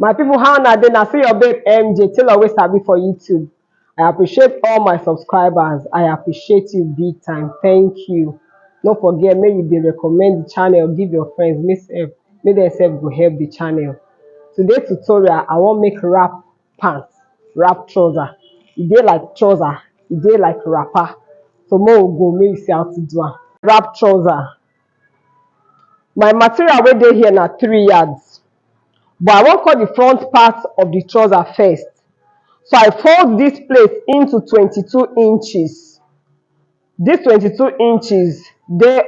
My people, how na dey? Na see your babe MJ Taylor wey sabi for YouTube. I appreciate all my subscribers. I appreciate you big time. Thank you. No forget, make you dey recommend the channel, give your friends, make dem sef go help the channel. Today tutorial, I wan make wrap pants, wrap trouser. E dey like trouser, e dey like wrapper. So make we go, make you see how to do am. Wrap trouser. My material wey dey here na 3 yards. But I wan cut the front part of the trouser first. So I fold this place into 22 inches. This 22 inches dey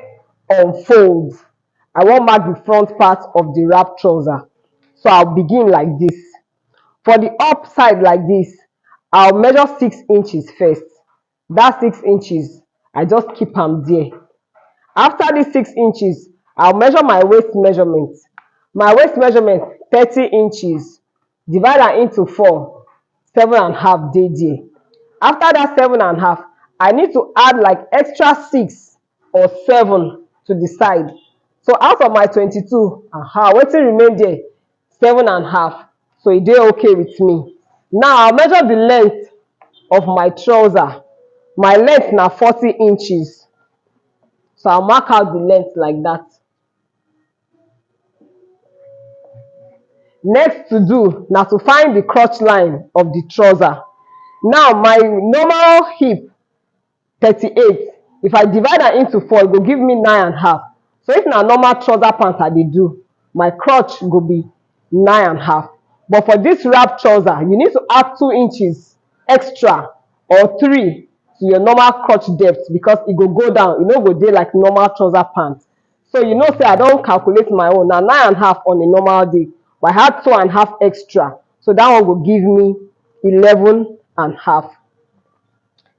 on fold. I wan mark the front part of the wrap trouser. So I'll begin like this. For the up side like this, I'll measure 6 inches first. That 6 inches, I just keep am there. After this 6 inches, I'll measure my waist measurement. My waist measurement 30 inches. Divide am into 4. 7.5 dey there. After that 7.5, I need to add like extra 6 or 7 to the side. So out of my 22, wetin remain there? 7.5. So e dey okay with me. Now I'll measure the length of my trouser. My length na 40 inches. So I'll mark out the length like that. Next to do na to find the crotch line of the trouser. Now my normal hip 38. If I divide am into 4, e go give me 9.5. So if na normal trouser pant I dey do, my crotch go be 9.5. But for this wrap trouser, you need to add 2 inches extra or 3 to your normal crotch depth, because e go go down. E no go dey like normal trouser pant. So you know say I don calculate my own. Na 9.5 on a normal day, but I had 2.5 extra. So that one go give me 11.5.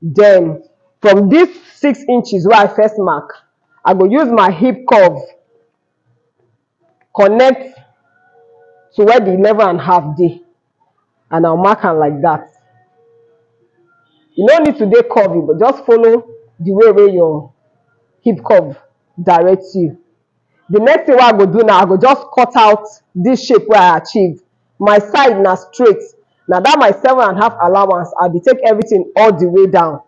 Then from this 6 inches wey I first mark, I go use my hip curve connect to where the 11.5 dey, and I'll mark am like that. You no need to dey curvy, but just follow the way wey your hip curve directs you. The next thing wey I go do now, I go just cut out this shape wey I achieve. My side na straight. Na that my 7.5 allowance, I dey take everything all the way down.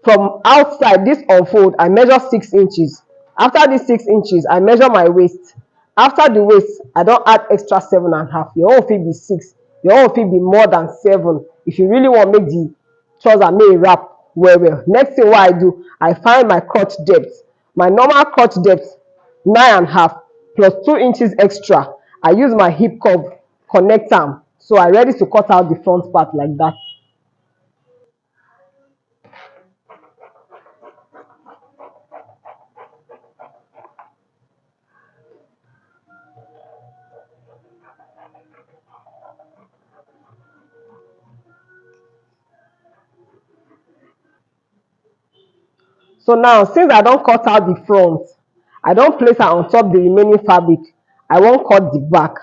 From outside this unfold, I measure 6 inches. After this 6 inches, I measure my waist. After the waist, I don add extra 7.5. Your own fit be 6. Your own fit be more than 7. If you really want make the trouser make e wrap well well. Next thing wey I do, I find my crotch depth. My normal crotch depth 9.5 plus 2 inches extra. I use my hip curve connect am. So I ready to cut out the front part like that. So now, since I don cut out the front, I don place am on top the remaining fabric. I wan cut the back.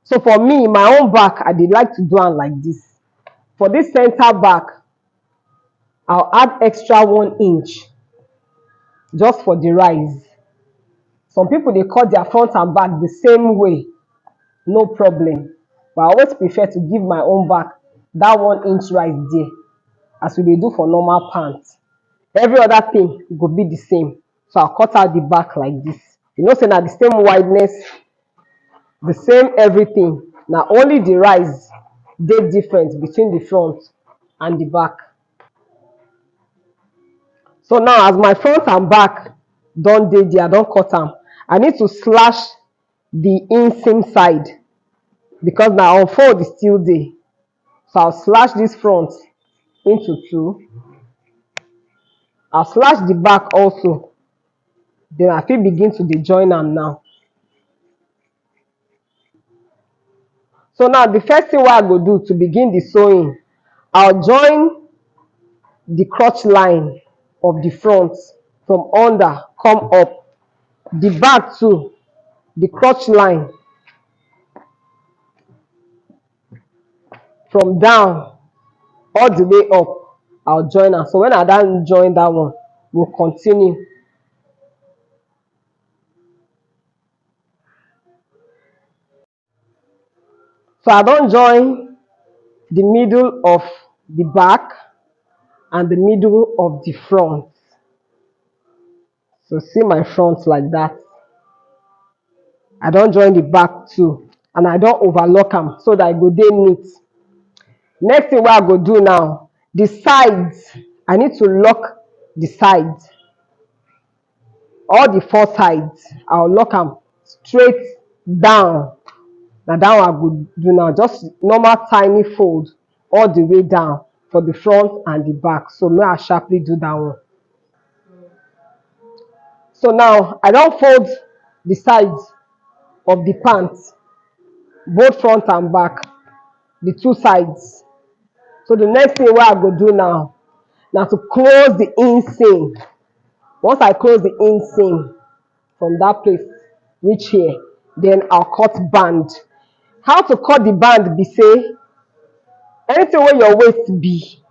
So for me, my own back, I dey like to do am like this. For this center back, I'll add extra 1 inch just for the rise. Some people dey cut their front and back the same way, no problem. But I always prefer to give my own back that 1 inch rise there, as we dey do for normal pants. Every other thing go be the same. So I'll cut out the back like this. You know say na the same wideness, the same everything. Na only the rise dey different between the front and the back. So now, as my front and back don dey there, I don cut am, I need to slash the inseam side, because na unfold is still there. So I'll slash this front into 2. I'll slash the back also. Then I fit begin to dey join am now. So now the first thing wey I go do to begin the sewing, I'll join the crotch line of the front from under come up. The back too, the crotch line from down all the way up, I'll join am. So when I don join that one, we'll continue. So I don't join the middle of the back and the middle of the front. So see my front like that. I don't join the back too, and I don't overlock them so that I go dey neat. Next thing what I go do now, the sides, I need to lock the sides. All the four sides, I'll lock them straight down. Now that one I go do now, just normal tiny fold all the way down for the front and the back. So may I sharply do that one. So now I don't fold the sides of the pants, both front and back, the two sides. So the next thing what I go do now to close the inseam. Once I close the inseam from that place reach here, then I'll cut band. How to cut the band be say, anything where your waist be,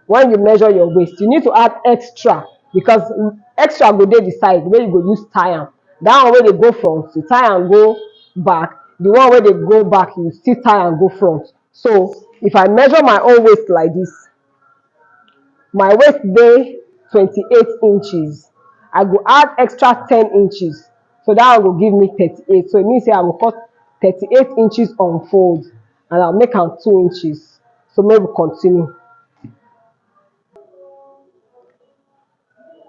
when you measure your waist, you need to add extra, because extra go dey the side where you go use tie am. That one where they go front, you tie and go back. The one where they go back, you still tie and go front. So if I measure my own waist like this, my waist dey 28 inches. I go add extra 10 inches. So that one go give me 38. So it means say I will cut 38 inches on fold and I'll make am 2 inches. So maybe continue.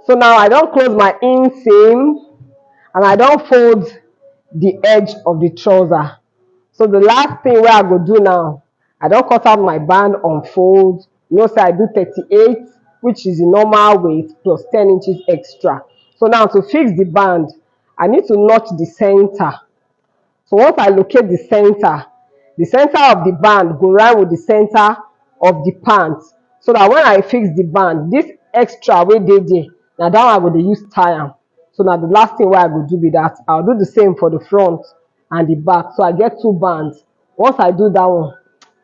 So now I don't close my inseam and I don't fold the edge of the trouser. So the last thing where I go do now, I don't cut out my band on fold. You know, say I do 38, which is the normal weight plus 10 inches extra. So now to fix the band, I need to notch the center. So once I locate the center of the band go right with the center of the pants. So that when I fix the band, this extra wey dey there, now that one I go dey use tie am. So now the last thing what I go do be that I'll do the same for the front and the back. So I get two bands. Once I do that one,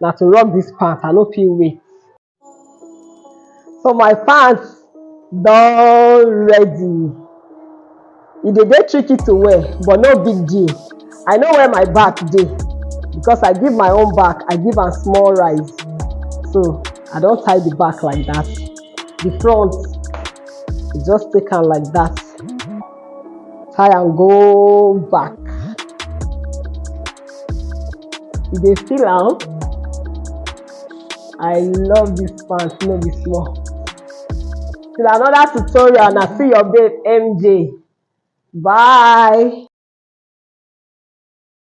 now to rock this pants, I no fit wait. So my pants done ready. E dey tricky to wear, but no big deal. I know where my back dey, because I give my own back, I give am small rise. So I don't tie the back like that. The front, just take am like that. Tie and go back. You dey feel am? I love this pants, no be small. Till another tutorial, na see your babe MJ. Bye.